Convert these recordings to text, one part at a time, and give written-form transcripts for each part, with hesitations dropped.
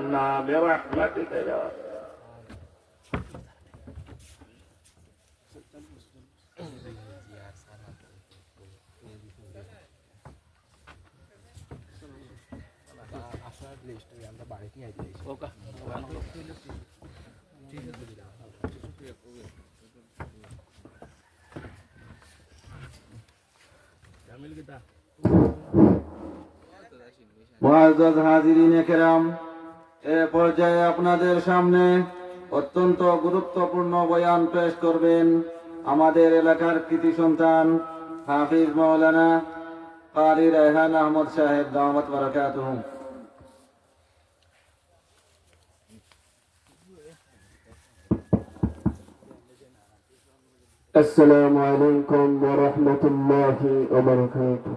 عنا برحمتك يا মুআজ্জাজ হাজিরিন কেরাম, এ পর্যায়ে আপনাদের সামনে অত্যন্ত গুরুত্বপূর্ণ বয়ান পেশ করবেন আমাদের এলাকার কৃতি সন্তান হাফিজ মাওলানা কারি রায়হান আহমদ সাহেব দাওয়াত বারাকাতুহু। السلام عليكم ورحمة الله وبركاته.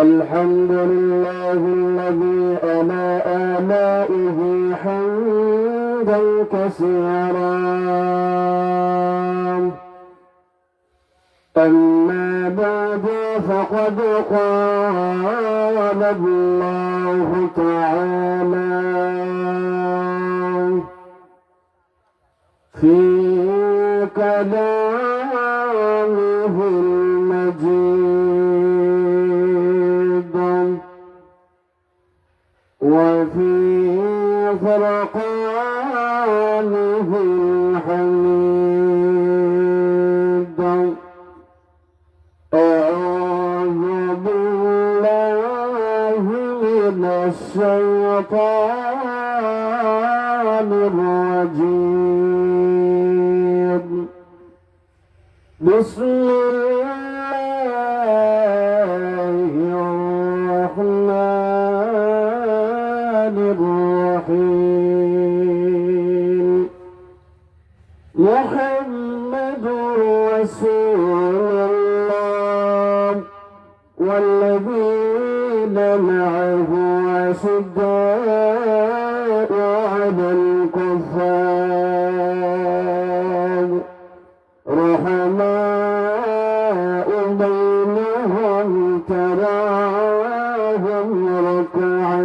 الحمد لله الذي على آلائه حمدا كثيرا. أما بعد فقد قال الله تعالى في كلامه المجيد وفي فرقانه الحميد. أعوذ بالله من الشيطان الرجيم. بسم الله الرحمن الرحيم. محمد رسول الله والذين معه أشداء على الكفار رحماء بينهم تراهم ركعا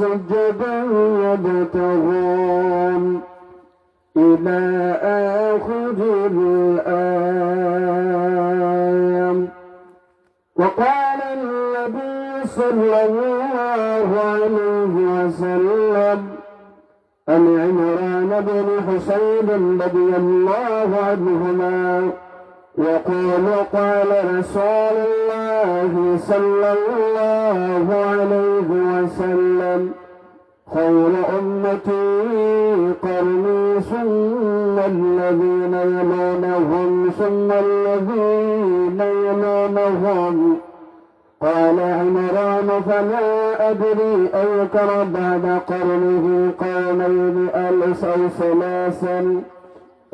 سجدا يبتغون إلى آخر الآية. وقال النبي صلى الله عليه وسلم عن عمران بن حسين رضي الله عنهما يقول قال رسول الله صلى الله عليه وسلم خير أمتي قرني ثم الذين يلونهم ثم الذين يلونهم. قال عمران فلا أدري أذكر بعد قرنه قرنين أو ثلاثا.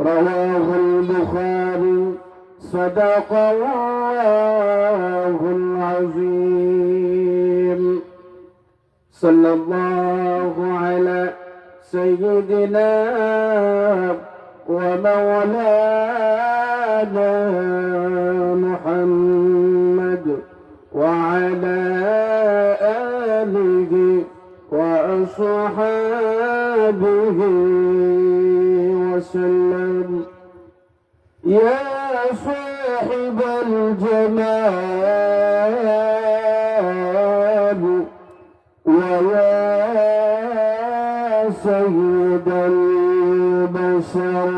رواه البخاري. صدق الله العظيم. صلى الله على سيدنا ومولانا محمد وعلى آله وأصحابه وسلم. يا صاحب الجمال ويا سيد البشر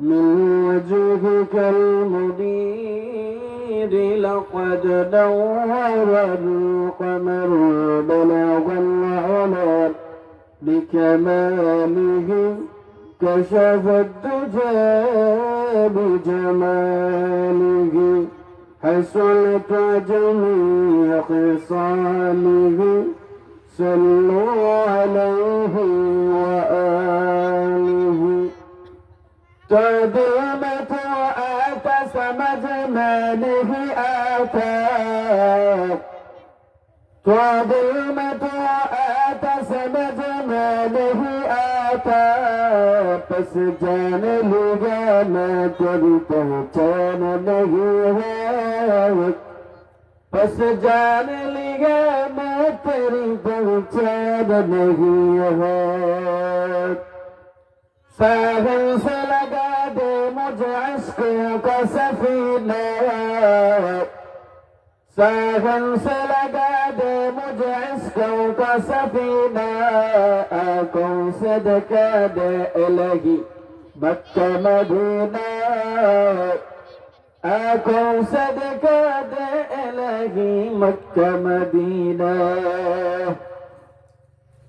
من وجهك المنير لقد نور القمر بلغ العلا بكماله كشف الدجى بجماله حسنت جميع خصاله. صلوا عليه وآله. تدومت وآتس مجماله آتاك. تدومت وآتس مجماله آتاك. پس جان لگا نہ کوئی پہچان نہیں ہے. پس جان لگا نہ तेरी पहचान नहीं है। साहिल से लगा दे मुझे इश्क का सफीना, साहिल से लगा दे मुझे इश्क का सफीना, आंखों से दिखा दे इलाही मक्का मदीना, आंखों से दिखा दे इलाही मक्का मदीना।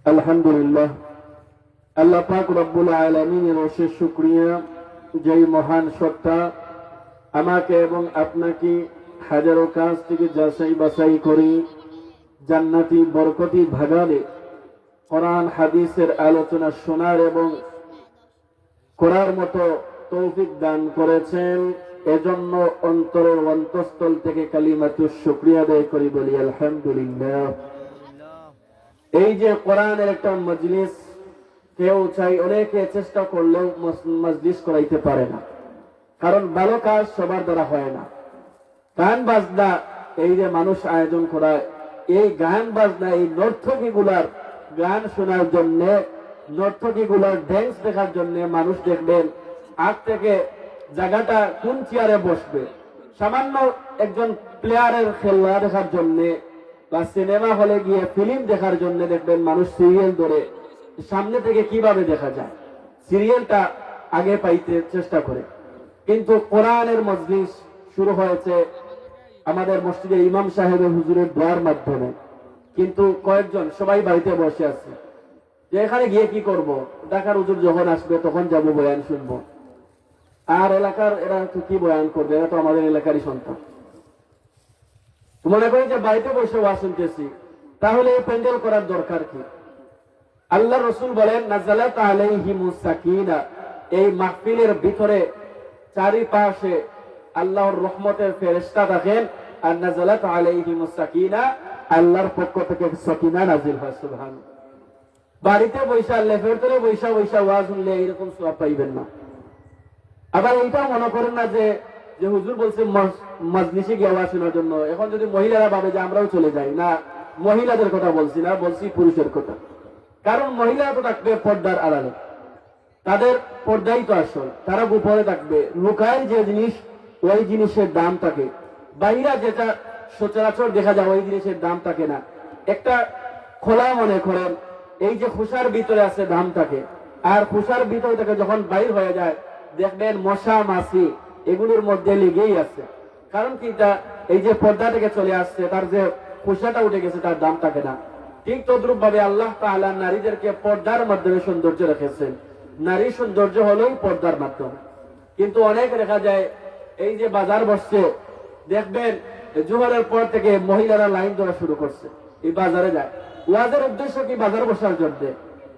আলহামদুলিল্লাহ, আল্লাহ পাক রব্বুল আলামিনের অশেষ শুকরিয়া, যেই মহান সত্তা আমাকে এবং আপনাকে হাজারো কাজ থেকে যাচাই বাছাই করে জান্নাতি বরকতি ভাগালে কোরআন হাদিসের আলোচনা শোনার এবং করার মতো তৌফিক দান করেছেন। এজন্য অন্তরের অন্তঃস্থল থেকে কালিমাতুশ শুকরিয়া আদায় করি, বলি আলহামদুলিল্লাহ। এই যে কোরআনের একটা মজলিস, কেউ চাই অনেকে চেষ্টা করলেও মজলিস করাইতে পারে না, কারণ ভালো কাজ সবার দ্বারা হয় না। গান বাজনা এই যে মানুষ আয়োজন করায়, এই গান বাজনা এই নর্তকী গুলার গান শোনার জন্য, নর্তকী গুলার ড্যান্স দেখার জন্য মানুষ দেখবেন আগ থেকে জায়গাটা কোন চেয়ারে বসবে, সামান্য একজন প্লেয়ারের খেলা দেখার জন্য বা সিনেমা হলে গিয়ে ফিল্ম দেখার জন্য দেখবেন মানুষ সিরিয়াল ধরে সামনে থেকে কিভাবে দেখা যায় সিরিয়ালটা আগে পাইতে চেষ্টা করে। কিন্তু কোরআনের মজলিস শুরু হয়েছে আমাদের মসজিদে ইমাম সাহেবের হুজুরের দোয়ার মাধ্যমে, কিন্তু কয়েকজন সবাই বাড়িতে বসে আছে যে এখানে গিয়ে কি করব, ঢাকার হুজুর যখন আসবে তখন যাব বয়ান শুনবো, আর এলাকার এরা তো কি বয়ান করবে, এরা তো আমাদের এলাকারই সন্তান। মনে করি যে বাড়িতে বসে ওয়াজ শুনতেছি, তাহলে এই প্যান্ডেল করার দরকার কি? আল্লাহ রসুল বলেন নাযালাত আলাইহিমুস সাকিনা, এই মাহফিলের ভিতরে চারিপাশে আল্লাহর রহমতের ফেরেশতা থাকেন, আর নাযালাত আলাইহিমুস সাকিনা, আল্লাহর পক্ষ থেকে সাকিনা নাজিল হয়। সুবহানাল্লাহ। বাড়িতে বৈশা লেফের তলে বৈশা বৈশা ওয়াজ শুনলে এইরকম সওয়াব পাইবেন না। আবার এইটাও মনে করেন না যে যে হুজুর বলছে মজলিসে গিয়ে ওয়াজ শোনার জন্য, এখন যদি মহিলারা ভাবে যে আমরাও চলে যাই, না, মহিলাদের কথা বলছি না, বলছি পুরুষের কথা। কারণ মহিলারা তো থাকবে পর্দার আড়ালে, তাদের পর্দাই তো আসল, তারা গোপনে থাকবে, লুকায় যে জিনিস ওই জিনিসের দাম থাকে, বাইরা যেটা সচরাচর দেখা যায় ওই জিনিসের দাম থাকে না। একটা খোলা মনে করেন এই যে খুশার ভিতরে আছে দাম থাকে, আর খুশার ভিতর থেকে যখন বাইর হয়ে যায় দেখবেন মশা মাছি এগুলোর মধ্যে লেগেই আছে। কারণ কি, এই যে পর্দা থেকে চলে আসছে, তার যে খুশাটা উঠে গেছে তার দাম থাকে না। ঠিক তদ্রুপ ভাবে আল্লাহ তাআলা নারীদেরকে পর্দার মাধ্যমে সৌন্দর্য রেখেছেন। নারী সৌন্দর্য হলোই পর্দার মাধ্যমে। কিন্তু অনেক দেখা যায় এই যে বাজার বসছে, দেখবেন জোহরের পর থেকে মহিলারা লাইন ধরা শুরু করছে, এই বাজারে যায়। ওয়াজের উদ্দেশ্য কি? বাজার বসার জন্য।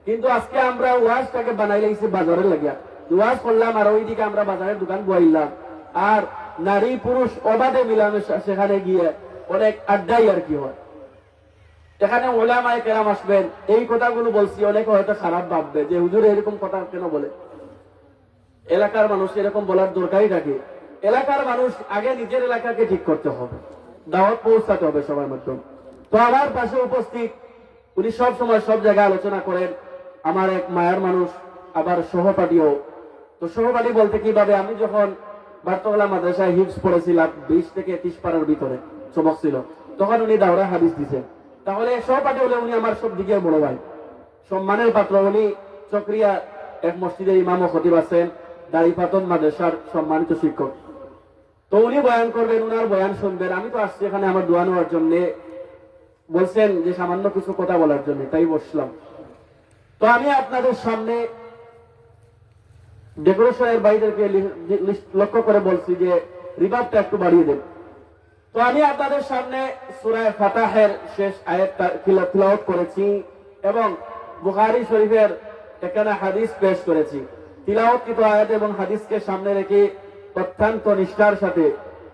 কিন্তু আজকে আমরা ওয়াজটাকে বানাই লাইছি বাজারে লাগিয়া, ওয়াজ করলাম আর ওইদিকে আমরা বাজারের দোকান বইলাম, আর নারী পুরুষ অবাধে মিলামেশা সেখানে গিয়ে অনেক আড্ডাই আর কি হয়। এখানে ওলামায়ে কেরাম আসবেন, এই কথাগুলো বলছি, অনেকে হয়তো খারাপ ভাববে যে হুজুর এরকম কথা কেন বলে। এলাকার মানুষ এরকম বলার দরকারই থাকে। এলাকার মানুষ আগে নিজের এলাকাকে ঠিক করতে হবে, দাওয়াত পৌঁছাতে হবে সবার মাধ্যমে। তো আমার পাশে উপস্থিত উনি সব সময় সব জায়গায় আলোচনা করেন, আমার এক মায়ার মানুষ, আবার সহপাঠীও। তো সহপাঠী বলতে কিভাবে, আমি যখন বার্তগলা মাদ্রাসায় হিফজ পড়েছিলাম 20 থেকে 30 পারার ভিতরে সবক ছিল, তখন উনি দাওরা হাদিস দিছেন। তাহলে সহপাঠী হলে উনি আমার সব দিকে বড় ভাই, সম্মানের পাত্র। উনি চক্রিয়া এক মসজিদের ইমাম ও খতিব আছেন, দাড়িপাতন মাদ্রাসার সম্মানিত শিক্ষক। তো উনি বয়ান করবেন, উনার বয়ান শুনবেন। আমি তো আসছি এখানে আমার দোয়া নেওয়ার জন্য, বলছেন যে সামান্য কিছু কথা বলার জন্য, তাই বসলাম। তো আমি আপনাদের সামনে ডেকোরেশনের বাইরেকে লক্ষ্য করে বলছি যে রিভাবটা একটু বাড়িয়ে দেন। তো আমি আপনাদের সামনে সূরা ফাতাহের শেষ আয়াতটা তিলাওয়াত করেছি এবং বুখারী শরীফের এখানে হাদিস পেশ করেছি। তিলাওয়াতকৃত আয়াত এবং হাদিসকে সামনে রেখে অত্যন্ত নিষ্ঠার সাথে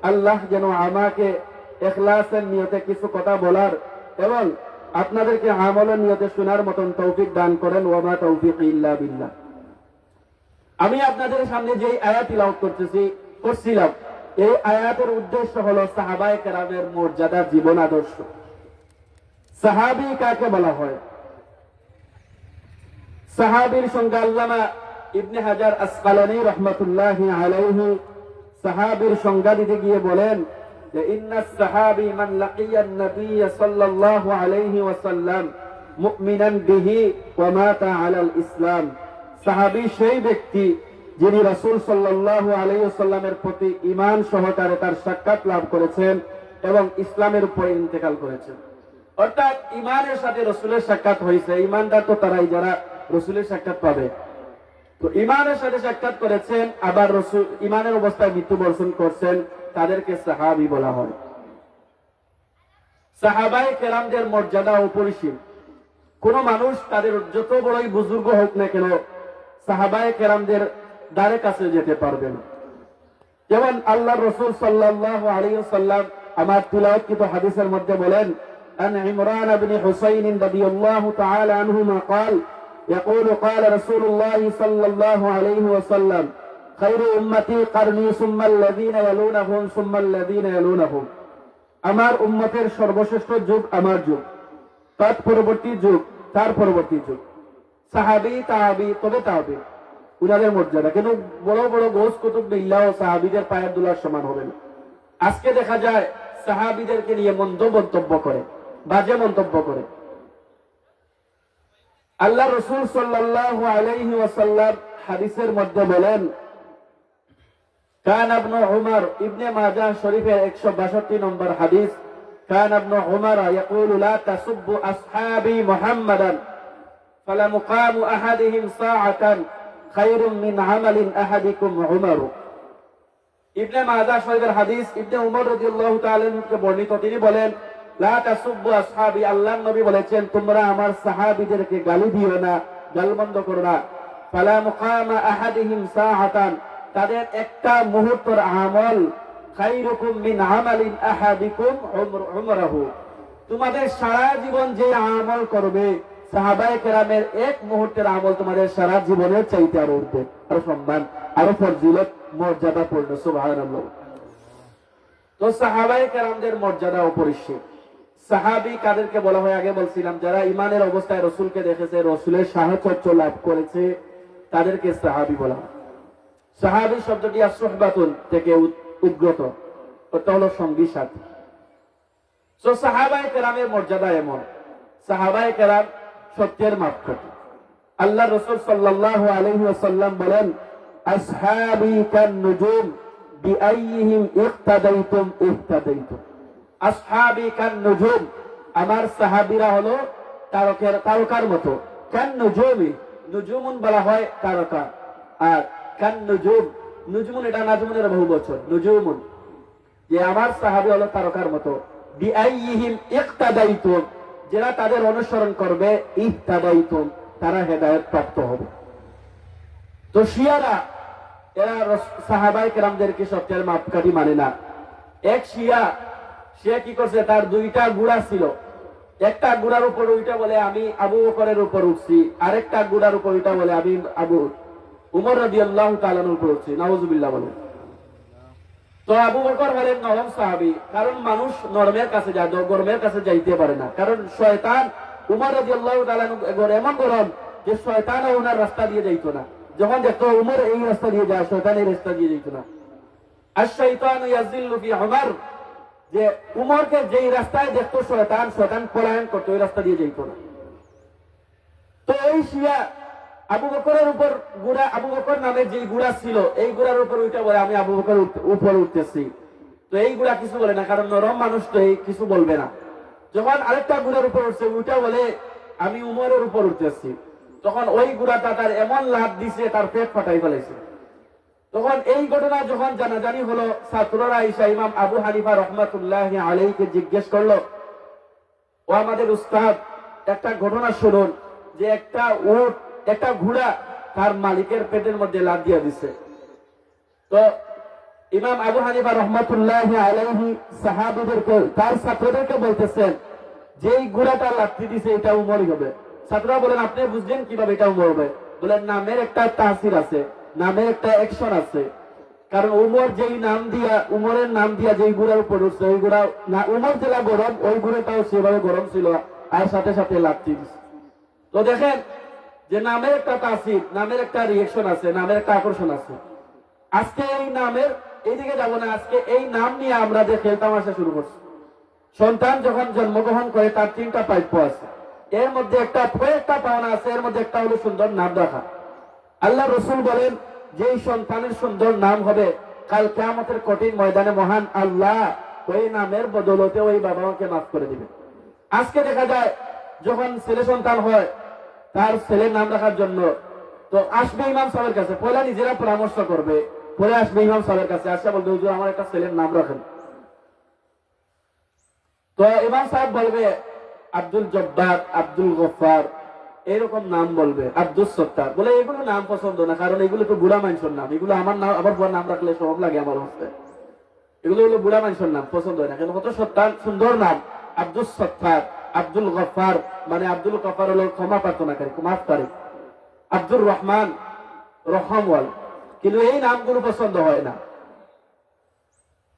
আল্লাহ যেন আমাকে ইখলাসের নিয়তে কিছু কথা বলার এবং আপনাদেরকে আমলের নিয়তে শোনার মতন তৌফিক দান করেন। ওয়া মা তাওফীকি ইল্লা বিল্লাহ। আমি আপনাদের সামনে যে আয়াত তিলাওয়াত করছিলাম, এই আয়াতের উদ্দেশ্য হলো সাহাবায়ে কেরামের মর্যাদা, জীবন আদর্শ। সাহাবী কাকে বলা হয়? সাহাবীর সঙ্গে আল্লামা ইবনে হাজার আসকালানী রাহমাতুল্লাহি আলাইহি সাহাবীর সংজ্ঞা দিতে গিয়ে বলেন যে ইন্নাস সাহাবী মান লাকিয়ান নবী সাল্লাল্লাহু আলাইহি ওয়াসাল্লাম মুমিনান বিহি ওয়া মাতা আলাল ইসলাম। সাহাবী সেই ব্যক্তি যিনি রাসূল সাল্লাল্লাহু আলাইহি ওয়াসাল্লামের প্রতি ঈমান সহকারে তার সাক্ষাৎ লাভ করেছেন এবং ইসলামের উপর ইন্তেকাল করেছেন। অর্থাৎ ঈমানের সাথে রাসূলের সাক্ষাৎ হয়েছে। ঈমানদার তো তারাই যারা রাসূলের সাক্ষাৎ পাবে। তো ঈমানের সাথে সাক্ষাৎ করেছেন, আবার রাসূল ঈমানের অবস্থায় মৃত্যুবরণ করছেন, তাদেরকে সাহাবী বলা হয়। সাহাবায়ে কেরামদের মর্যাদা অপরিসীম। কোন মানুষ তাদের যত বড়ই বুজুর্গ হোক না কেন সাহাবায়ে কেরামদের দ্বারে কাছে যেতে পারবে না। যেমন আল্লাহর রাসূল সাল্লাল্লাহু আলাইহি ওয়াসাল্লাম আমার তিলাওয়াতকৃত হাদিসের মধ্যে বলেন আন ইমরান ইবনে হুসাইন রাদিয়াল্লাহু তাআলা আনহুমা قال يقول قال رسول الله صلى الله عليه وسلم خير امتي قرني ثم الذين يلونهم ثم الذين يلونهم। আমার উম্মতের সর্বশ্রেষ্ঠ যুগ আমার যুগ, তার পরবর্তী যুগ তার পরবর্তী যুগ। সাহাবী তাহাবী তবে তাহাবী উনাদের মর্যাদা, কিন্তু বড় বড় গোস কুতুব বিল্লাহ সাহাবীদের পায়ের দুলার সমান হবে না। আজকে দেখা যায় সাহাবীদেরকে নিয়ে মন্দ মন্তব্য করে, বাজে মন্তব্য করে। আল্লাহ রাসূল সাল্লাল্লাহু আলাইহি ওয়াসাল্লাম হাদিসের মধ্যে বলেন কান ইবনে উমর, ইবনে মাজাহ শরীফের 162 নম্বর হাদিস, কান ইবনে উমর ইয়াকুলু লা তাসুব্বু আসহাবি মুহাম্মাদান ফালা মুকামু আহাদিহিম সাআতান খায়রুম মিন আমালিন আহাদিকুম উমর। ইবনে মাজাহ শরীফের হাদিস, ইবনে উমর রাদিয়াল্লাহু তাআলা থেকে বর্ণিত। তিনি বলেন লা তাসুব্বু আসহাবি, আল্লাহর নবী বলেছেন তোমরা আমার সাহাবীদেরকে গালি দিও না, গালমন্দ করো না। ফালা মুকামা আহাদিহিম সাআতান, তাদের একটা মুহূর্তের আমল খায়রুকুম মিন আমালিন আহাদিকুম উমরাহু, তোমাদের সারা জীবন যে আমল করবে সাহাবায়ে কেরামের এক মুহূর্তের আমল তোমাদের সারা জীবনের চাইতে আরো উঠবে, আরো সম্মান, আরো ফজিলত, মর্যাদা পূর্ণ। সুবহানাল্লাহ। তো সাহাবায়ে কেরামদের মর্যাদা অপরিসীম। সাহাবী কাদেরকে বলা হয় আগে বলছিলাম, যারা ঈমানের অবস্থায় রাসূলকে দেখেছে, রাসূলের সাহচর্য লাভ করেছে, তাদেরকে সাহাবী বলা হয়। সাহাবী শব্দটি আসহাবাতুন থেকে উদ্গত, ওটা হলো সঙ্গী সাথী। তো সাহাবায়ে কেরামের মর্যাদা এমন, সাহাবায়ে কেরাম সত্যের মাপকাঠি। আল্লাহ রাসূল সাল্লাল্লাহু আলাইহি ওয়াসাল্লাম বলেন আসহাবী কান নুজুম বিআইয়িহিম ইক্তাদাইতুম ইহতাদাইতুম। আসহাবী কান নুজুম, আমার সাহাবীরা হলো তারকার মতো। কান নুজুমি, নুজুমুন বলা হয় তারকা, আর কান নুজুম, নুজুমুন এটা নাজমুনের বহু বচন, নুজুমুন, যে আমার সাহাবী হলো তারকার মতো। বিআইয়িহিম ইক্তাদাইতুম, যারা তাদের অনুসরণ করবে, ইহতাদাইতুম, তারা হেদায়েত প্রাপ্ত হবে। তো শিয়ারা এরা সাহাবায়ে কেরামদেরকে সত্যের মাপকাঠি মানে না। এক শিয়া, সে কি করছে, তার দুইটা ঘোড়া ছিল, একটা ঘোড়ার উপর ওইটা বলে আমি আবু বকরের উপর উঠছি, আরেকটা ঘোড়ার উপর ওইটা বলে আমি আবু উমর রাদিয়াল্লাহু তাআলার উপর উঠছি, নাউযুবিল্লাহ বলে। তো আবু বকর হলেন নরম সাহাবী, কারণ মানুষ নরমের কাছে যায়, গরমের কাছে যাইতে পারে না, কারণ শয়তান উমর রাদিয়াল্লাহু তাআলা এমন গরম যে শয়তান ওনার রাস্তা দিয়ে যাইতো না। যখন দেখতো উমর এই রাস্তা দিয়ে যায়, শয়তান এই রাস্তা দিয়ে যাইতো না। আশ-শাইতানু ইয়াযিল্লু ফি উমর, যে উমরকে যেই রাস্তায় দেখতো শয়তান, শয়তান পলায়ন করতো, ওই রাস্তা দিয়ে যাইতো না। তো এই শিয়া আবু বকরের উপর ঘোড়া, আবু বকর নামে যে ঘোড়া ছিল, এই ঘোড়ার উপর ওইটা বলে আমি আবু বকর উপর উঠতেছি। তো এই ঘোড়া কিছু বলে না, কারণ নরম মানুষ তো এই কিছু বলবে না। যখন আরেকটা ঘোড়ার উপর উঠছে, ওইটা বলে আমি উমরের উপর উঠতেছি। তখন ওই ঘোড়াটা তার এমন লাভ দিছে, তার পেট ফাটাই ফেলাইছে। তখন এই ঘটনা যখন জানাজানি হলো, ছাত্ররা আইসা ইমাম আবু হানিফা রহমাতুল্লাহি আলাইহিকে জিজ্ঞেস করলো, ও আমাদের উস্তাদ, একটা ঘটনা শুনুন, যে একটা উট, একটা ঘোড়া তার মালিকের পেটের মধ্যে লাফ দিয়ে দিছে। তো ইমাম আবু হানিফা রহমাতুল্লাহি আলাইহি সাহাবীদেরকে, তার ছাত্রদেরকে বলতেছেন যে এই ঘোড়াটা লাথি দিছে, এটা উমরই হবে। ছাত্ররা বলেন আপনি বুঝলেন কিভাবে এটা উমর হবে? বলেন নামের একটা তাসির আছে, নামের একটা অ্যাকশন আছে। কারণ উমর যেই নাম দিয়া, উমরের নাম দিয়া যেই ঘোড়ার উপর উঠছে, ওই ঘোড়া না, উমর যেটা গরম, ওই ঘোড়াটাও সেভাবে গরম ছিল, আর সাথে সাথে লাথি দিছে। তো দেখেন যে নামের একটা তাসির, নামের একটা রিয়েকশন আছে, নামের একটা আকর্ষণ আছে। আজকে এই নামের এইদিকে যাবো না, আজকে এই নাম নিয়ে আমরা যে খেলতামাশা শুরু করছি। সন্তান যখন জন্মগ্রহণ করে তার 3টা প্রাপ্য আছে, এর মধ্যে কয়েকটা পাওনা আছে, এর মধ্যে একটা হলো সুন্দর নাম রাখা। আল্লাহ রসুল বলেন যে সন্তানের সুন্দর নাম হবে, কাল কিয়ামতের কঠিন ময়দানে মহান আল্লাহ ওই নামের বদলতে ওই বাবা মাকে মাফ করে দিবে। আজকে দেখা যায় যখন ছেলে সন্তান হয় তার ছেলের নাম রাখার জন্য তো আসবে ইমাম সাহেবের কাছে, পয়লা নিজেরা পরামর্শ করবে, পরে আসবে ইমাম সাহেবের কাছে, আসা বলবে হুজুর আমার একটা ছেলের নাম রাখেন। তো ইমাম সাহেব বলবে আব্দুল জব্বার, আব্দুল গফফার, এরকম নাম বলবে, আব্দুল সত্তার, বলে এগুলো নাম পছন্দ না, কারণ এগুলো তো বুড়া মানুষের নাম, এগুলো আমার নাম, আবার বুড়া নাম রাখলে সব লাগে আমার অবস্থায়, এগুলো হলো বুড়া মানুষের নাম, পছন্দ হয় না। কিন্তু কত সত্তার সুন্দর নাম, আব্দুল সত্তার, আব্দুল গফফার, মানে আব্দুল গফফার হলো ক্ষমা প্রার্থনাকারী, মাফকারী, আব্দুর রহমান রহমওয়াল। কিন্তু এই নামগুলো পছন্দ হয় না।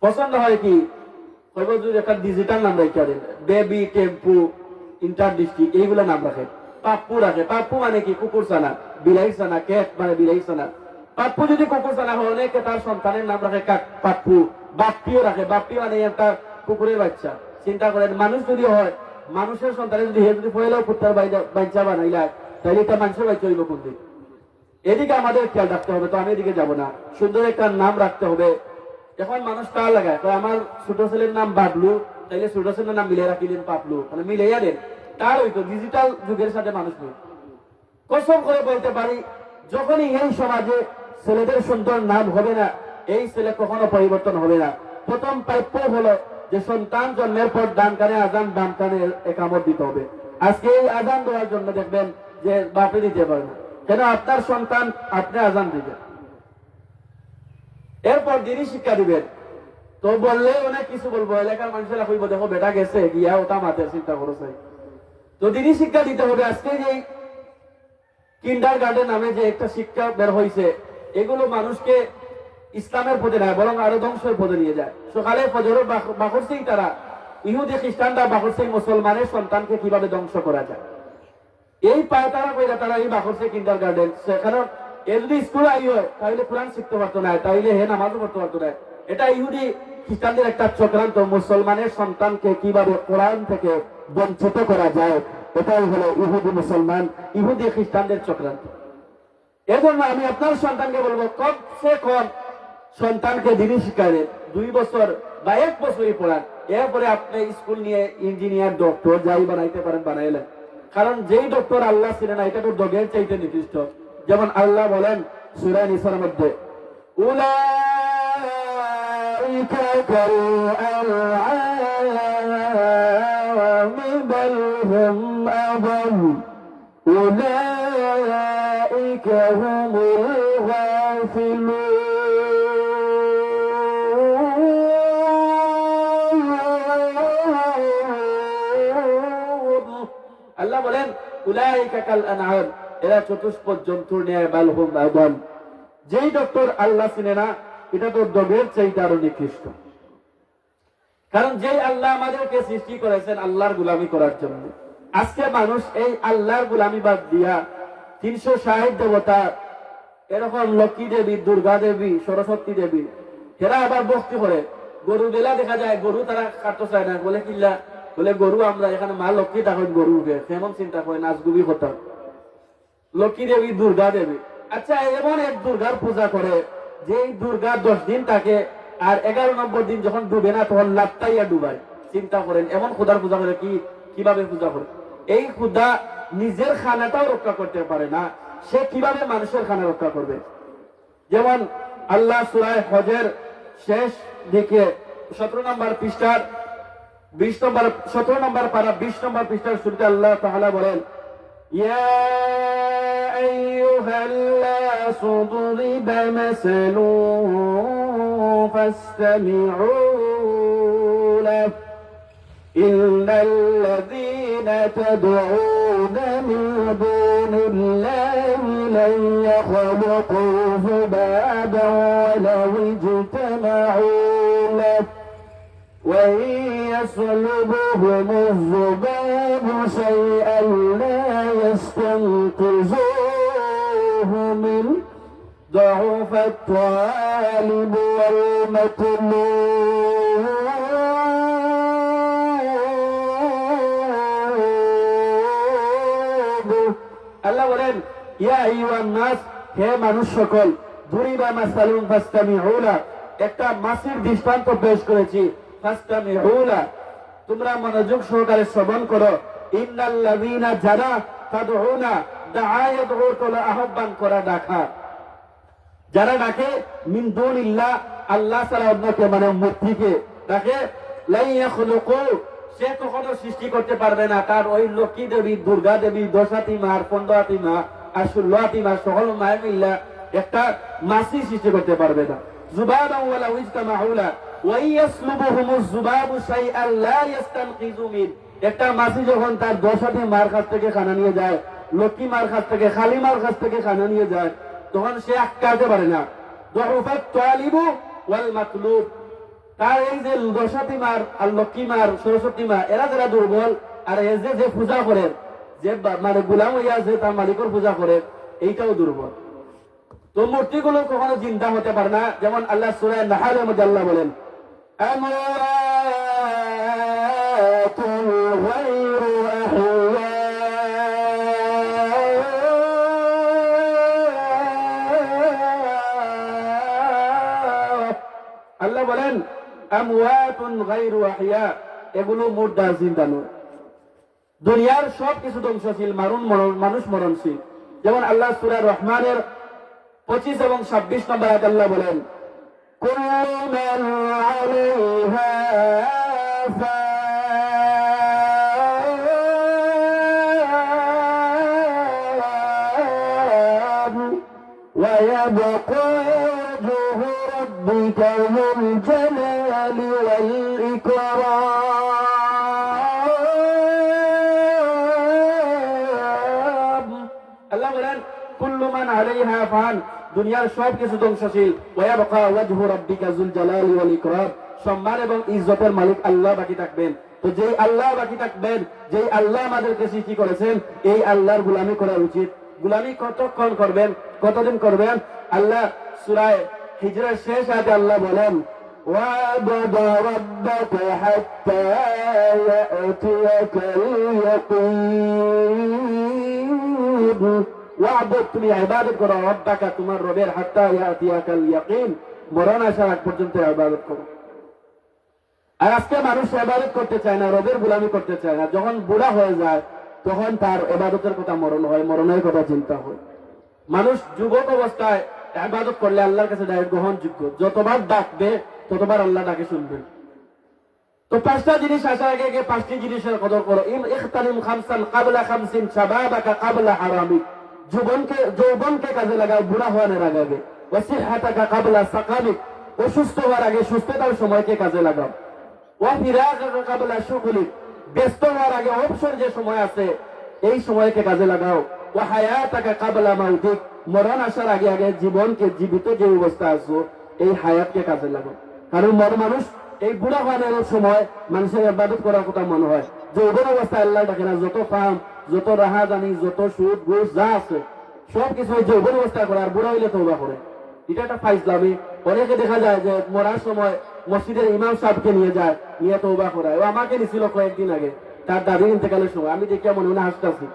পছন্দ হয় কি একটা ডিজিটাল নাম রাখা দেন, বেবি, টেম্পু, ইন্টার ডিস্ট্রিক্ট, এইগুলো নাম রাখে। পাপ্পু রাখে, পাপ্পু মানে কি কুকুর ছানা, বিলাই ছানা, ক্যাট মানে বিলাই ছানা। পাপ্পু যদি কুকুর ছানা হয়, অনেকে তার সন্তানের নাম রাখে পাপ্পু। বাপ্পিও রাখে, বাপ্পি মানে একটা কুকুরের বাচ্চা। চিন্তা করেন, মানুষ যদি হয়, মানুষের সন্তানের যদি যদি পয়লাও কুত্তার বাচ্চা বানাইলা, তাহলে এটা মানুষের বাচ্চা হইব কোন দিন? এদিকে আমাদের খেয়াল রাখতে হবে। তো আমি এদিকে যাব না, সুন্দর একটা নাম রাখতে হবে। এখন মানুষ কার লাগায়, আমার ছোট ছেলের নাম বাবলু, তাইলে ছোট ছেলের নাম মিলে রাখিলেন পাপলু, মানে মিলাইয়া দেন, তার হইতো ডিজিটাল যুগের সাথে মানুষ নেই। কসম করে বলতে পারি, যখনই এই সমাজে ছেলেদের সুন্দর নাম হবে না, এই ছেলে কখনো পরিবর্তন হবে না। প্রথম প্রাপ্য হলো যে সন্তান জন্মের পর ডান কানে আজান, বাম কানে একামত দিতে হবে। আজকে এই আজান দেওয়ার জন্য দেখবেন যে বাপে দিতে পারে না, কেন? আপনার সন্তান আপনি আজান দিবেন, এরপর দিনই শিক্ষা দিবেন। তো বললে অনেক কিছু বলবো, এলাকার মানুষেরা কইব দেখো বেটা গেছে গিয়া ওটা মাথায় চিন্তা করছে। তো দিনই শিক্ষা দিতে হবে। আজকে যে কিন্ডার গার্ডেন নামে যে একটা শিক্ষা বের হয়েছে, এগুলো মানুষকে ইসলামের পথে নেয়, বরং আরো ধ্বংসের পথে নিয়ে যায়। সকালে ফজরের বাকরসেই তারা ইহুদি খ্রিস্টানরা বাকরসেই মুসলমানের সন্তানকে কিভাবে ধ্বংস করা যায়, এই পায় তারা কইরা তারা এই বাকরসে কিন্ডার গার্ডেন। সেখানে এ যদি স্কুল আই হয় তাহলে কোরআন শিখতে পারতো না, তাইলে হে নামাজও পড়তে পারতো না। এটা ইহুদি খ্রিস্টানদের একটা চক্রান্ত, মুসলমানের সন্তানকে কিভাবে কোরআন থেকে বঞ্চিত করা যায়, এটাই হলো ইহুদি মুসলমান, ইহুদি খ্রিস্টানদের চক্রান্ত। এজন্য আমি আপনার সন্তানকে বলবো, কমসে কম সন্তানকে দিনই শিক্ষা দেন, 2 বছর বা 1 বছরই পড়ান। এরপরে আপনি স্কুল নিয়ে ইঞ্জিনিয়ার, ডক্টর যাই বানাইতে পারেন বানাইলেন। কারণ যেই ডক্টর আল্লাহ ছিলেন না, এটা তো ডগের চাইতে নির্দিষ্ট। যেমন আল্লাহ বলেন সূরা নিসার মধ্যে, উলাইকা কাল আনআম বাল হুম আযাল উলাইকা হুমুল গাফিলুন। আল্লাহ বলেন উলাইকা কাল আনআম, এরা চতুষ্পদ জন্তুর ন্যায়, বাল হুম আযাল। যেই ডক্টর আল্লাহ চিনে না, এটা তো ডগের চাইতে আরো নিকৃষ্ট। কারণ যেই আল্লাহ আমাদেরকে সৃষ্টি করেছেন আল্লাহর গোলামি করার জন্য, আজকে মানুষ এই আল্লাহর গোলামি বাদ দিয়া 360 দেবতা, এরকম লক্ষ্মী দেবী, দুর্গা দেবী, সরস্বতী দেবী, এরা আবার ভক্তি করে। গরু বেলা দেখা যায়, গরু তারা কাটতে চায় না, বলে কিল্লা, বলে গরু আমরা এখানে মা লক্ষ্মী তখন গরু উঠে, কেমন চিন্তা করে নাচগুবি হতো। লক্ষ্মী দেবী, দুর্গা দেবী, আচ্ছা এমন এক দুর্গার পূজা করে যেই দুর্গা 10 দিন থাকে, আর 11 নম্বর দিন যখন ডুবে না তখন লাত্তাইয়া ডুবায়। চিন্তা করেন এমন খোদার পূজা করে কিভাবে পূজা করে? এই খোদা নিজের খানাটাও রক্ষা করতে পারে না, সে কিভাবে মানুষের খানা রক্ষা করবে? যেমন আল্লাহ সূরা হজের শেষ দিকে 17 নম্বর পৃষ্ঠার 20 নম্বর 17 নম্বর পারা 20 নম্বর পৃষ্ঠার শুরুতে আল্লাহ তাআলা বলেন, ইয়া আইয়ুহাল নাসু দুরিবা মাসালুন ফাসতামিউ লাহু ইন্নাল্লাযীনা তাদউনা মিন দুনিল্লাহি লা ইয়াখলুকু যুবাবান ওয়ালাউ ইজতামাউ লাহু وإن يسلبهم الذباب شيئا لا يستنقذوه منه ضعف الطالب والمطلوب আল্লাহ বলেন ইয়া আইয়ুহান নাস, হে মানুষ সকল, দুরিবা মাসালুন ফাসতামিউ লা, একটা মাসির দৃষ্টান্ত পেশ করেছি, ফাসতামিউ লা, তোমরা মনোযোগ সহকারে শ্রবণ করো। ইন্নাল্লাযীনা যারা তাদউনা দাআয়াতু তোলা, আহ্বান করা, ডাকা, যারা ডাকে মিন দুনিল্লাহ, আল্লাহ ছাড়া অন্যকে, মানে মূর্তিকে ডাকে, লা ইয়াখলুকু, সে কখনো সৃষ্টি করতে পারবে না। তার ওই লক্ষ্মী দেবী, দুর্গা দেবী, দশাতি মা, 15টি মা আর 16টি মা সকল মায়ের মিল্লা একটা মাসি সৃষ্টি করতে পারবে না। যুবাবান ওয়ালা ইজতামাউলা ওয়া ইয়াসলুবুহুমুজ যুবাবু শাইআন লা ইস্তানকিযু মিন, একটা মাসি যখন তার 10টি মার কাছ থেকে খানা নিয়ে যায়, লক্ষ্মী মার কাছ থেকে, খালি মার কাছ থেকে খানা নিয়ে যায়, তখন সে আটকাতে পারে না। দুফাত তালিবু ওয়াল মাতলুব, তার এই যে 10টি মার আর লক্ষ্মী মার, সরস্বতী মা, এরা যারা দুর্বল, আর এই যে পূজা করে, যে মানে গোলাম হইয়া আছে তার মালিকের পূজা করে, এইটাও দুর্বল। তো মূর্তিগুলো কখনো জিন্দা হতে পারে না। যেমন আল্লাহ সূরা নাহলের মধ্যে আল্লাহ বলেন আমওয়াতুন গায়রু আহইয়া, আল্লাহ বলেন আমওয়াতুন গায়রু আহইয়া, এগুলো মুর্দা, জিন্দা নয়। দুনিয়ার সব কিছু ধ্বংসশীল, মানুষ মরণশীল। যেমন আল্লাহ সূরা রহমানের 25 এবং 26 নম্বর আয়াতে আল্লাহ বলেন কুল্লু মান আলাইহা ফান ওয়া ইয়াবকা ওয়াজহু রাব্বিকা যুল জালালি ওয়াল ইকরাম। আল্লাহ বলেন কুল্লু মান আলাইহা ফান, দুনিয়ার সব কিছু ধ্বংসশীল, ওয়া ইয়াবকা ওয়াজহু রাব্বিকা যুল জালালি ওয়াল ইকরাম, সম্মান এবং ইজ্জতের মালিক আল্লাহ বাকি থাকবেন। তো যেই আল্লাহ বাকি থাকবেন, যেই আল্লাহ আমাদেরকে সৃষ্টি করেছেন, এই আল্লাহর গোলামি করা উচিত। গোলামি কতক্ষণ করবেন, কতদিন করবেন? আল্লাহ সূরা হিজরের শেষ আয়াতে আল্লাহ বলেন ওয়া'বুদ রাব্বাকা হাত্তা ইয়াতিয়াকাল ইয়াকিন, ওয়া'বুদ, তুমি ইবাদত করো, রাব্বাকা, তোমার রবের, হাত্তা ইয়াতিয়াকাল ইয়াকিন, মরণ আসার আগ পর্যন্ত ইবাদত করো। আর আজকে মানুষ ইবাদত করতে চায় না, রবের গোলামি করতে চায় না। যখন বুড়া হয়ে যায় তখন তার ইবাদতের কথা মরণ হয়, মরণের কথা চিন্তা হয়। মানুষ যুবক অবস্থায় ইবাদত করলে আল্লাহর কাছে ডাইরেক্ট গ্রহণযোগ্য, যতবার ডাকবে ততবার আল্লাহ ডাকে শুনবেন। তো 5টা জিনিস আসার আগে 5টি জিনিসের কদর করো। ইখতানিম খামসান ক্বাবলা খামসিন শাবাবাকা ক্বাবলা হারামিক, যৌবনকে কাজে লাগাও বুড়া হওয়ার আগে। ওয়া সিহহাতাকা ক্বাবলা সাকামিক, অসুস্থ হওয়ার আগে সুস্থতার সময়কে কাজে লাগাও। ওয়া ফিরাগাকা ক্বাবলা শুগলিক, ব্যস্ত হওয়ার আগে অবসর যে সময় আছে এই সময়কে কাজে লাগাও। ওয়া হায়াতাকা ক্বাবলা মাউতিক, মরণ আসার আগে জীবনকে, জীবিত যে অবস্থা আছো এই হায়াতকে কাজে লাগাও। কারণ মানুষ এই বুড়া হওয়ার সময় মানুষের ইবাদত করার কথা মনে হয়, যৌবন অবস্থায় আল্লাহ ডাকে না। যত ফাম, যত রাহাজানি, যত সুদ ঘুষ যা আছে সবকিছু যৌবন অবস্থায় করে, আর বুড়া হইলে তওবা করে। এটা একটা ফাইজলামি। অনেকে দেখা যায় যে মরার সময় মসজিদের ইমাম সাহেবকে নিয়ে যায়, নিয়ে তওবা করায়। ও আমাকে নিছিল কয়েকদিন আগে, তার দাদির ইন্তেকালের সময়। আমি দেখে মনে মনে হাসতেছি,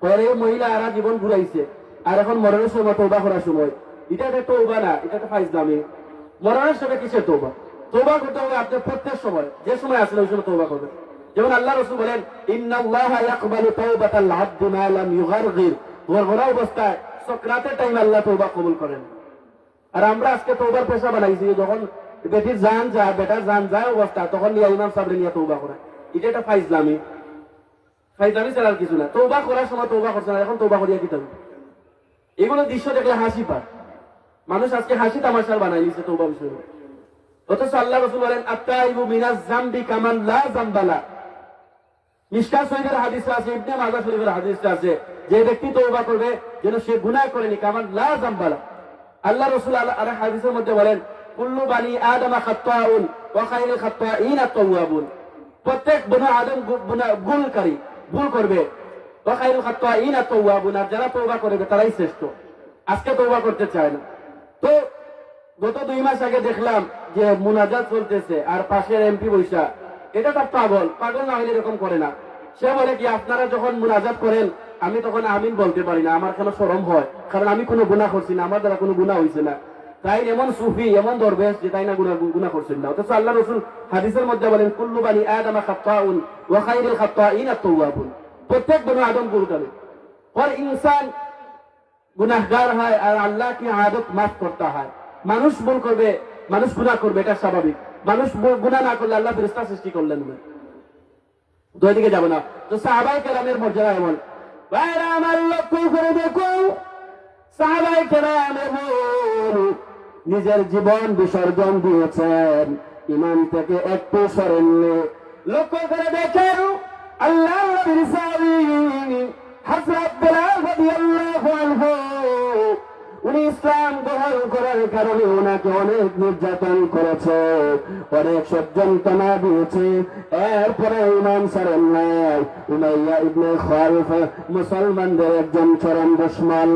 পরে মহিলা আর জীবন ঘুরাইছে, আর এখন মরণের সময় তওবা করার সময়। এটা একটা তওবা না, এটা একটা ফাইজলামি। মরণের সময় কিসের তওবা? তওবা করতে হবে আপনি প্রত্যেক সময়, যে সময় আসলে ওই সময় তওবা করবেন। যেমন আল্লাহ রাসূল বলেন ইন্নাল্লাহা ইয়াকবালু তাওবাতাল আবদি মা লাম ইউগারগির, গরগরা অবস্থায় সাকরাতের টাইম আল্লাহ তওবা কবুল করেন। আর আমরা আজকে তওবার পেশা বানাইছি, যখন বেটির জান যায়, বেটার জান যায় অবস্থা, তখন নিয়ে ইমাম সাহেব নিয়ে তওবা করে। এটা একটা ফাইজলামি। ফাইজলামি ছাড়া আর কিছু না। তওবা করার সময় তওবা করছে না, এখন তওবা করিয়া কি করবে? এগুলো দৃশ্য দেখলে হাসি পায়। মানুষ আজকে হাসি তামাশার বানাই দিয়েছে তওবা বিষয়ে। অথচ আল্লাহ রাসূল বলেন আত-তাইবু মিনাজ যামবি কামান লা যামবালা। মিশকাত শরীফের হাদিসে আছে, ইবনে মাজাহ শরীফের হাদিসে আছে, যে ব্যক্তি তওবা করবে যেন সে গুনাহ করেনি, কামান লা যামবালা। আল্লাহ রাসূল আর হাদিসের মধ্যে বলেন কুল্লু বানি আদম খাত্তাউন ওয়া খায়রুল খাত্তাইন আত-তাওয়াবুন। প্রত্যেক বনি আদম গুনাহকারী, ভুল করবে। ওয়া খায়রুল খাত্তাইনা তাওয়াবুন, আর যারা তওবা করবে তারাই শ্রেষ্ঠ। আজকে তওবা করতে চায় না। তো গত 2 মাস আগে দেখলাম যে মুনাজাত চলতেছে, আর পাশের এমপি বৈশা, এটা তো পাগল, পাগল না হলে এরকম করে না। সে বলে কি, আপনারা যখন মুনাজাত করেন আমি তখন আমিন বলতে পারি না, আমার কেন শরম হয়, কারণ আমি কোনো গুনাহ করছি না, আমার দ্বারা কোনো গুনাহ হয়েছে না। তাই এমন সুফি, এমন দরবেশ যে তাই না গুনাহ করছেন না। অথচ আল্লাহ রাসূল হাদিসের মধ্যে বলেন, কুল্লু বানি আদম খাত্তাউন ওয়া খায়রুল খাত্তাইনা তাওয়াবুন, প্রত্যেক বনি আদম গুনাহ করে, হর ইনসান গুনাহগার হয়, আর আল্লাহ কি আদত মাফ করতে হয়। মানুষ ভুল করবে, মানুষ গুনাহ করবে, এটা স্বাভাবিক। মানুষ গুনাহ না করলে আল্লাহ ফেরেশতা সৃষ্টি করলেন না। দুই দিকে যাব না। তো সাহাবায়ে কেরামের মর্যাদা এমন, ভাইরা আমার লক্ষ্য করে দেখো, সাহাবায়ে কেরাম নিজের জীবন বিসর্জন দিয়েছেন ঈমান থেকে একটু সরেননি। লক্ষ্য করে দেখেন আল্লাহ নবীর সাহাবী হযরত বিলাল রাদিয়াল্লাহু আনহু, উনি ইসলাম গ্রহণ করার কারণে ওনাকে অনেক নির্যাতন করেছে, অনেক ষড়যন্ত্রণা দিয়েছে, এরপরে ঈমান ছাড়েন নাই। উমাইয়া ইবনে খালিফ মুসলমানদের একজন চরম দুশমন।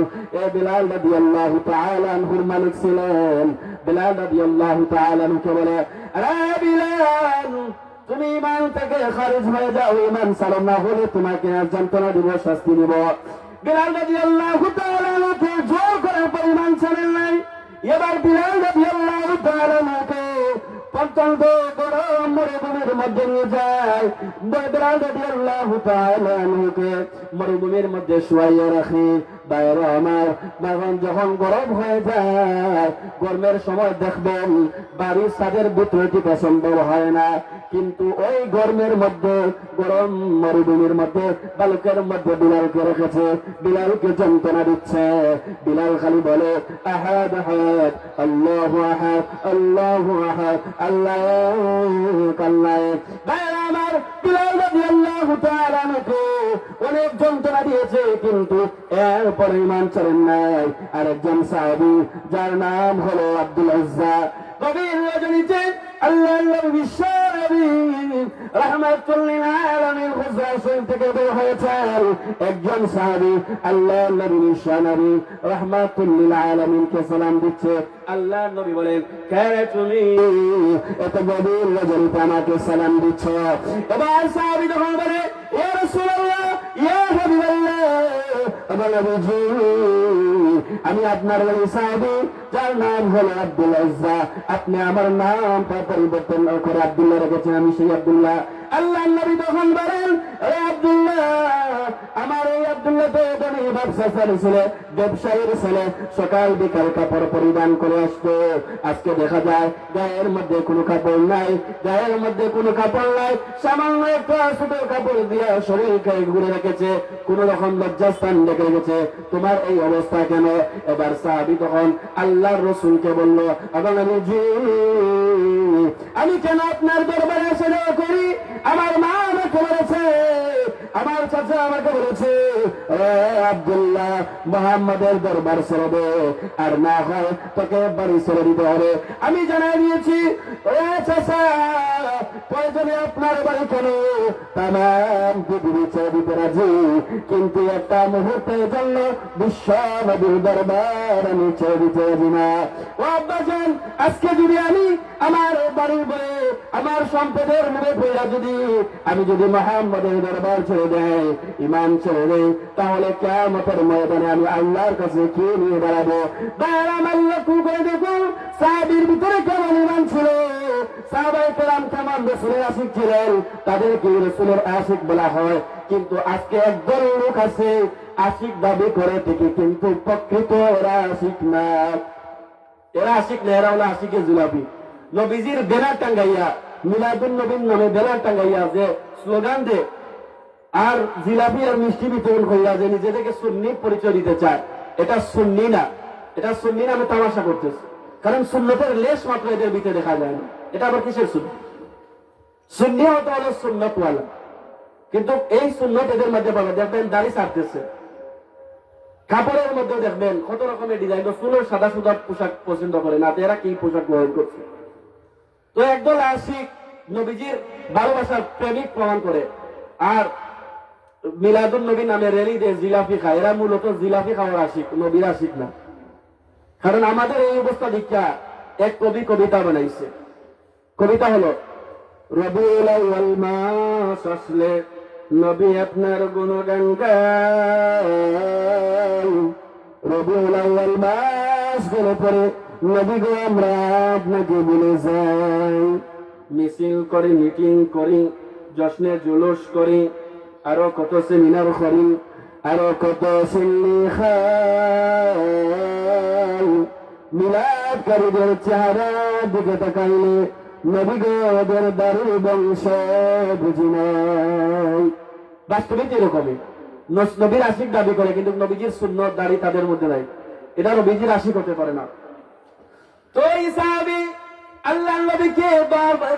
বিলাল রাদিয়াল্লাহু তাআলা আনহুর মালিক ছিলেন। বিলাল রাদিয়াল্লাহু তাআলা আনহুকে বলে, আরে বিলাল, তুমি ঈমান থেকে খারিজ হয়ে যাও, ঈমান ছাড়ো, না হলে তোমাকে যন্ত্রণা দিব, শাস্তি দিব। বিলাল রাদিয়াল্লাহু তাআলা আনহুকে জোর করে ঈমান ছাড়েন নাই। এবার বিলাল রাদিয়াল্লাহু তাআলা আনহুকে প্রচন্ড গরম মরুভূমির মধ্যে নিয়ে যায়। বিলাল রাদিয়াল্লাহু তাআলা আনহুকে মরুভূমির মধ্যে শুয়াইয়া রাখে। বাইরে আমার যখন গরম হয়ে যায়, গরমের সময় দেখবেন বাড়ির ছাদের ভিতরে টিকা সম্ভব হয় না, কিন্তু ওই গরমের মধ্যে, গরম মরুভূমির মধ্যে বালুকের মধ্যে বিলালকে রেখেছে, বিলালকে যন্ত্রণা দিচ্ছে। বিলাল খালি বলে, আহাদ আহাদ আল্লাহু আহাদ আল্লাহু আহাদ, আল্লাহ আল্লাহ। বাইরে আমার বিলাল রাদিয়াল্লাহু তাআলা আনহু অনেক যন্ত্রণা দিয়েছে, কিন্তু এরপরে ঈমান ছাড়েন নাই। আরেকজন সাহাবী যার নাম হলো আব্দুল উজ্জা, গভীর রজনীতে আল্লাহর নবী বিশ্বনবী রাহমাতুল লিল আলামিন হুজরা শরীফ থেকে বের হয়েছেন। একজন সাহাবী আল্লাহর নবী বিশ্বনবী রাহমাতুল লিল আলামিনকে সালাম দিচ্ছে। আল্লাহর নবী বলেন, কে তুমি এত গভীর রজনীতে আমাকে সালাম দিচ্ছ? এবার সাহাবী তখন বলে, ইয়া রাসূলুল্লাহ, ইয়া হাবিবাল্লাহ, আমার নবীজি, আমি আপনার ওই সাহাবী যার নাম হলো আব্দুল উজ্জা, আপনি আমার নামটা পরিবর্তন করে আব্দুল্লাহ রেখেছেন, আমি সেই আব্দুল্লাহ। আল্লাহ নবী তখন বলেন, এ আব্দুল্লাহ, আমার এই আব্দুল্লাহ তো ধনী ব্যবসায়ী ছেলে, ব্যবসায়ীর ছেলে, সকাল বিকাল কাপড় পরিধান করে আসতো। আজকে দেখা যায় গায়ের মধ্যে কোনো কাপড় নাই, গায়ের মধ্যে কোনো কাপড় নাই, সামান্য একটা ছোট কাপড় দিয়ে শরীরকে ঘুরে রেখেছে, কোন রকম লজ্জাস্থান রেখে গেছে। তোমার এই অবস্থা কেন? এবার সাহাবী তখন আল্লাহর রাসূলকে বলল, এবং আমি কেন আপনার দরবারে এসে যাওয়া করি? আমার মা আমাকে বলেছে, আমার চাচা আমাকে বলেছে, আব্দুল্লাহ, মুহাম্মাদের দরবার ছেড়ে দে, আর না হয় তোকে বাড়ি ছেড়ে দিতে হবে। আমি জানাই দিয়েছি, চাচা, প্রয়োজনে আপনার বাড়ি কেন তামাম পৃথিবী ছেড়ে দিতে রাজি, কিন্তু একটা মুহূর্তের জন্য বিশ্ব নবীর দরবার আমি ছেড়ে দিতে রাজি না। ও আব্বাজান, আজকে যদি আমি আমার বাড়ির বয়ে, আমার সম্পদের মুখে পড়া আমি যদি মুহাম্মাদের দরবার ছেড়ে দেয়, ঈমান ছেড়ে দেয়, তাহলে কিয়ামতের ময়দানে আমি আল্লাহর কাছে কি নিয়ে দাঁড়াবো? বাইরে আমার লক্ষ্য করে দেখুন, সাহাবীর ভিতরে কেমন ঈমান ছিল, সাহাবায়ে কেরাম কেমন রাসূলের আশিক ছিলেন, তাদেরকে রাসূলের আশিক বলা হয়। কিন্তু আজকে একদল লোক আছে, আশিক দাবি করে ঠিকই, কিন্তু প্রকৃত এরা আশিক না। এরা আশিক না, এরা হলো আশিকে জুলাবি। নবীজির ব্যানার টাঙ্গাইয়া, মিলাদুন নবীর নামে ব্যানার টাঙ্গাইয়া যে স্লোগান দে, আর জিলাপি আর মিষ্টি বিতরণ করিয়া যে নিজেদেরকে সুন্নি পরিচয় দিতে চায়, এটা সুন্নি না। এটা সুন্নি নামে তামাশা করতেছে, কারণ সুন্নতের লেশ মাত্র এদের ভিতরে দেখা যায় না। এটা আবার কিসের সুন্নি? সুন্নি হতে হলো সুন্নতওয়ালা, কিন্তু এই সুন্নত এদের মধ্যে পাবে। দেখবেন দাড়ি ছাড়তেছে, কাপড়ের মধ্যে দেখবেন কত রকমের ডিজাইন, ফুলের সাদা সুদা পোশাক পছন্দ করে না, এরা কি পোশাক গ্রহণ করছে। তো একদল আশিক নবীজির ভালোবাসার প্রেমিক প্রমাণ করে, আর মিলাদুন নবী নামে র্যালি দিয়ে জিলাপি খায়, এরা মূলত জিলাপি খাওয়ার আশিক, নবীর আশিক না। কারণ আমাদের এই অবস্থা দীক্ষা এক কবি কবিতা বানাইছে। কবিতা হলো, রবিউল আউয়াল মাস আসলে নবী আপনার গুণগান গাই, রবিউল আউয়াল মাস গেলে পরে নবী গো আমরা আপনাকে ভুলে যাই। মিছিল করি, মিটিং করি, জশ্নে জুলুস করি, আরো কত সেমিনার করি, আরো কত সিল্লি খাই। মিলাদকারীদের চেহারার দিকে তাকাইলে নবী গো ওদের দারুল বংশ বুঝি নাই। বাস্তবিক এরকমই নবীর আশিক দাবি করে, কিন্তু নবীজির সুন্নত দাড়ি তাদের মধ্যে নাই। এটা নবীজির আশিক হতে পারে না। তো এই সাহাবী আল্লাহ নবীকে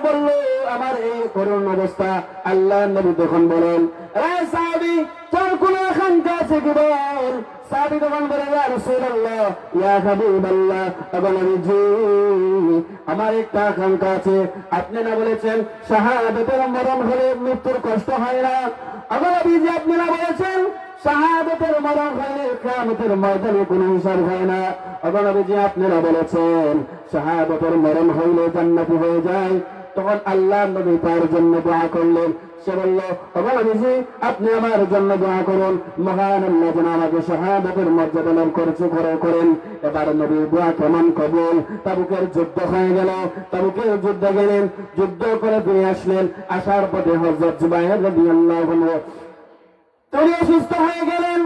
বলল আমার এই করুণ অবস্থা। আল্লাহ নবী তখন বলেন, এই সাহাবী তোর কোন আকাঙ্ক্ষা আছে কি বল। সাহাবী তখন বলে, ইয়া রাসূলুল্লাহ, ইয়া হাবিবাল্লাহ, নবীজি আমার একটা আকাঙ্ক্ষা আছে। আপনি না বলেছেন শাহাদাতের মরণ হলে মৃত্যুর কষ্ট হয় না? নবীজি আপনি না বলেছেন শাহাদাতের মরণ হলে কিয়ামতের ময়দানে কোনো হিসাব হয় না? নবীজি আপনারা বলেছেন শাহাদাতের মরণ হইলে জান্নাতি হয়ে যায়। তখন আল্লাহ নবী তার জন্য দোয়া করলেন। সে বলল, নবীজি আপনি আমার জন্য দোয়া করুন, মহান আল্লাহ যেন আমাকে শাহাদাতের মর্যাদা লাভ করেন। এবার নবীর দোয়া কেমন কবুল। তাবুকের যুদ্ধ হয়ে গেল, তাবুকের যুদ্ধ গেলেন, যুদ্ধ করে ফিরে আসলেন। আসার পথে হযরত জুবাইর রাদিয়াল্লাহু আনহু তিনি অসুস্থ হয়ে গেলেন।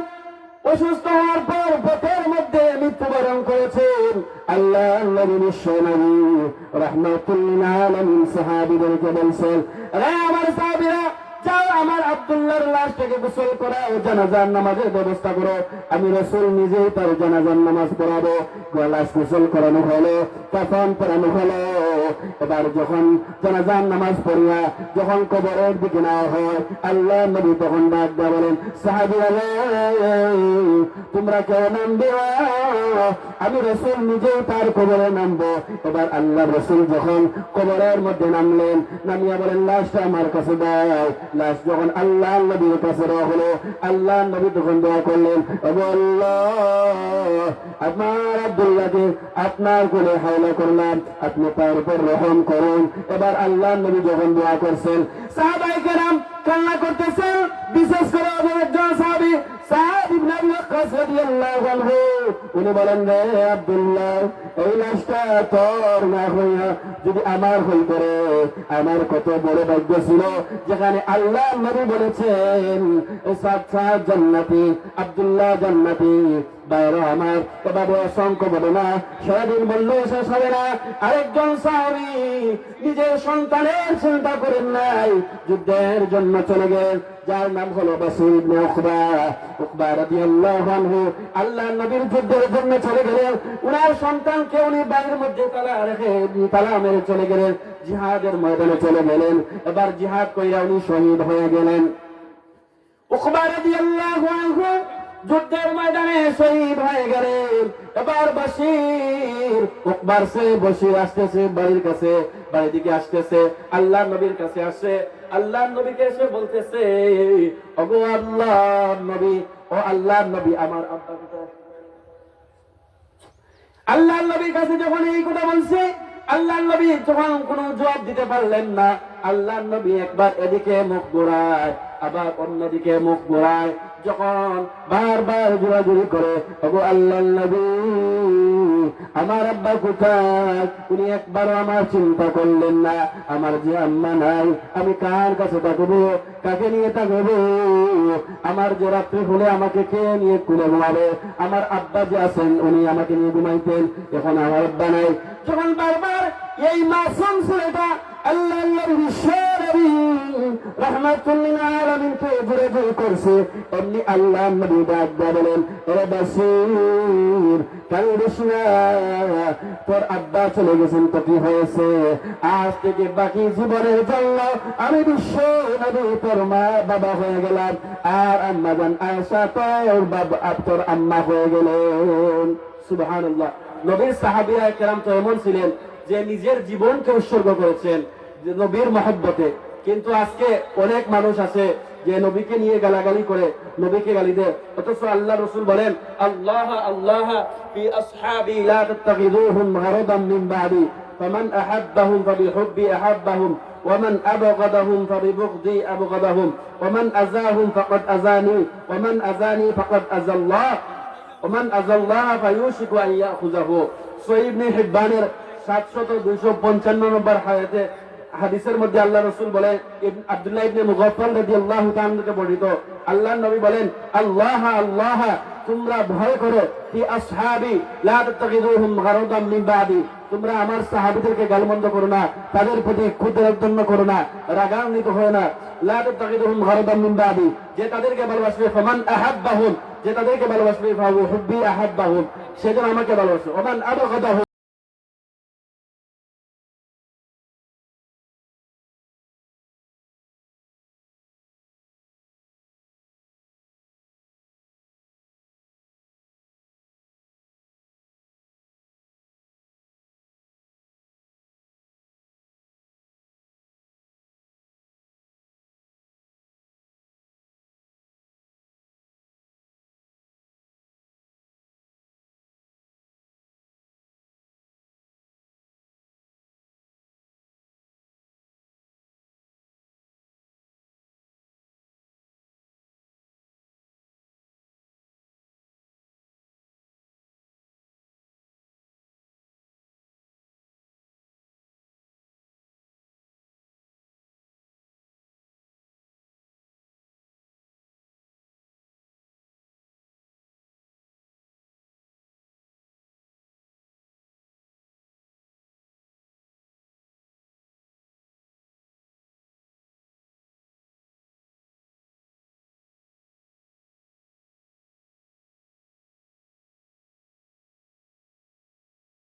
অসুস্থ হওয়ার পর পথের মধ্যে মৃত্যুবরণ করেছেন। আল্লাহ নবী বিশ্ব নবী রাহমাতুল লিল আলামিন সাহাবীদেরকে বলছেন, রে আমার সাহাবীরা, যাও আমার আব্দুল্লাহর লাশটাকে গোসল করাও, জানাজার নামাজের ব্যবস্থা করো। আমি রাসূল নিজেই তার জানাজার নামাজ পড়াবো। লাশ গোসল করানো হলো, কাফন পরানো হলো। এবার যখন জানাজার নামাজ পড়িয়া যখন কবরের দিকে নেওয়া হয়, আল্লাহ নবী তখন ডাক দেয়া বলেন, সাহাবীরা তোমরা কেউ নামবে? আমি রাসূল নিজেই তার কবরে নামবো। এবার আল্লাহ রাসূল যখন কবরের মধ্যে নামলেন, নামিয়া বলেন, লাশটা আমার কাছে দাও। লাশ যখন আল্লাহ নবীর কাছে দেওয়া হলো, আল্লাহ নবী তখন দোয়া করলেন, আমার আব্দুল্লাহকে আপনার কোলে হাওলা করলাম, আপনি তার উপর রহম করুন। এবার আল্লাহ নবী যখন দোয়া করছেন, সাহাবায়ে কেরাম কান্না করতেছেন। বিশেষ করে একজন সাহাবী সাদ ইবনে আবি ওয়াক্কাস রাদিয়াল্লাহু আনহু, উনি বলেন, রে আব্দুল্লাহ, এই লাশটা তোর না হইয়া যদি আমার হইত রে, আমার কত বড় ভাগ্য ছিল যেখানে আল্লাহ নবী বলেছেন সাদ জান্নাতি, আব্দুল্লাহ জান্নাতি। বাইরে আমার এভাবে অসংখ্য বলে না, সারাদিন বললেও শেষ হবে না। আরেকজন সাহাবী নিজের সন্তানের চিন্তা করেন নাই, যুদ্ধের জন্য চলে গেলেন, যার নাম হলো বাসির ইবনে উকবা রাদিয়াল্লাহু আনহু। আল্লাহ নবীর যুদ্ধের জন্য চলে গেলেন, উনার সন্তানকে উনি বাড়ির মধ্যে তালা মেরে চলে গেলেন, জিহাদের ময়দানে চলে গেলেন। এবার জিহাদ কইরা উনি শহীদ হয়ে গেলেন। উকবা রাদিয়াল্লাহু আনহু যুদ্ধের ময়দানে শহীদ হয়ে গেলেন। এবার বাশির উকবার সে বশির আসতেছে বাড়ির কাছে, বাড়ির দিকে আসতেছে, আল্লাহ নবীর কাছে আসে। আল্লাহ নবীকে এসে বলতেছে, ওগো আল্লাহ নবী, ও আল্লাহ নবী, আমার আব্বা কোথায়? আল্লাহ নবীর কাছে যখন এই কথা বলছে, আল্লাহ নবী যখন কোনো জবাব দিতে পারলেন না, আল্লাহ নবী একবার এদিকে মুখ ঘোরায়, আবার অন্যদিকে মুখ ঘোরায়। যখন বারবার জোরাজুরি করে, ওগো আল্লাহ নবী, আমার আব্বা কোথায়? উনি একবারও আমার চিন্তা করলেন না। আমার যে আম্মা নাই, আমি কার কাছে থাকবো, কাকে নিয়ে থাকবো? আমার যে রাত্রি হলে আমাকে কে নিয়ে কুলে ঘুমাবে? আমার আব্বা যে আছেন উনি আমাকে নিয়ে ঘুমাইতেন, এখন আমার আব্বা নাই। যখন বারবার এই মাসুম ছেলেটা আল্লাহর বিশ্ব নবী রাহমাতুল লিল আলামিনকে জোরে জোরে করছে, এমনি আল্লাহ নবী ডাক দিয়ে বলেন, ওরে বাসির, কান্দিস না, তোর আব্বা চলে গেছেন তো কি হয়েছে? আজ থেকে বাকি জীবনের জন্য আমি বিশ্ব নবী তোর মা বাবা হয়ে গেলাম, আর আম্মা জান আয়েশা তোর বাবা, তোর আম্মা হয়ে গেলেন। সুবহানাল্লাহ। নবীর সাহাবীরা কেরাম তো এমন ছিলেন যে নিজের জীবনকে উৎসর্গ করেছেন নবীর মহব্বতে। কিন্তু আজকে অনেক মানুষ আছে যে নবীকে নিয়ে গালাগালি করে, নবীকে গালি দেয়। অথচ আল্লাহ রাসূল বলেন আল্লাহ আল্লাহ ফি আসহাবি লা তাত্তাখিযুহুম গরাদাম মিন বাদি ফামান আহাব্বাহুম ফাবিহুব্বি আহাব্বাহুম ومن أبغضهم فببغضي أبغضهم ومن أذاهم فقد أذاني ومن أذاني فقد أذى الله ومن أذى الله فيوشك أن يأخذه। সহিহ ইবনে হিব্বানের 7255 নম্বর হাদিসের মধ্যে আল্লাহ রাসূল বলেন, আব্দুল্লাহ ইবনে মুগাফফাল রাদিয়াল্লাহু তাআলা থেকে বর্ণিত, আল্লাহর নবী বলেন আল্লাহ আল্লাহ তোমরা ভয় করো ফি আসহাবি লা তাত্তাখিযুহুম গরাদাম মিন বাদি, তোমরা আমার সাহাবীদেরকে গালমন্দ করো না, তাদের প্রতি ক্ষুদ্রতন্য করো না, রাগান্বিত হয় না। লা তাত্তাখিযুহুম গরাদাম মিন বাদি, যে তাদেরকে ভালোবাসবে, ফামান আহাব্বাহুম, যে তাদেরকে ভালোবাসবে, ফাহুব্বি আহাব্বাহুম, সেজন্য আমাকে ভালোবাসবে, ওমান আবগাদাহুম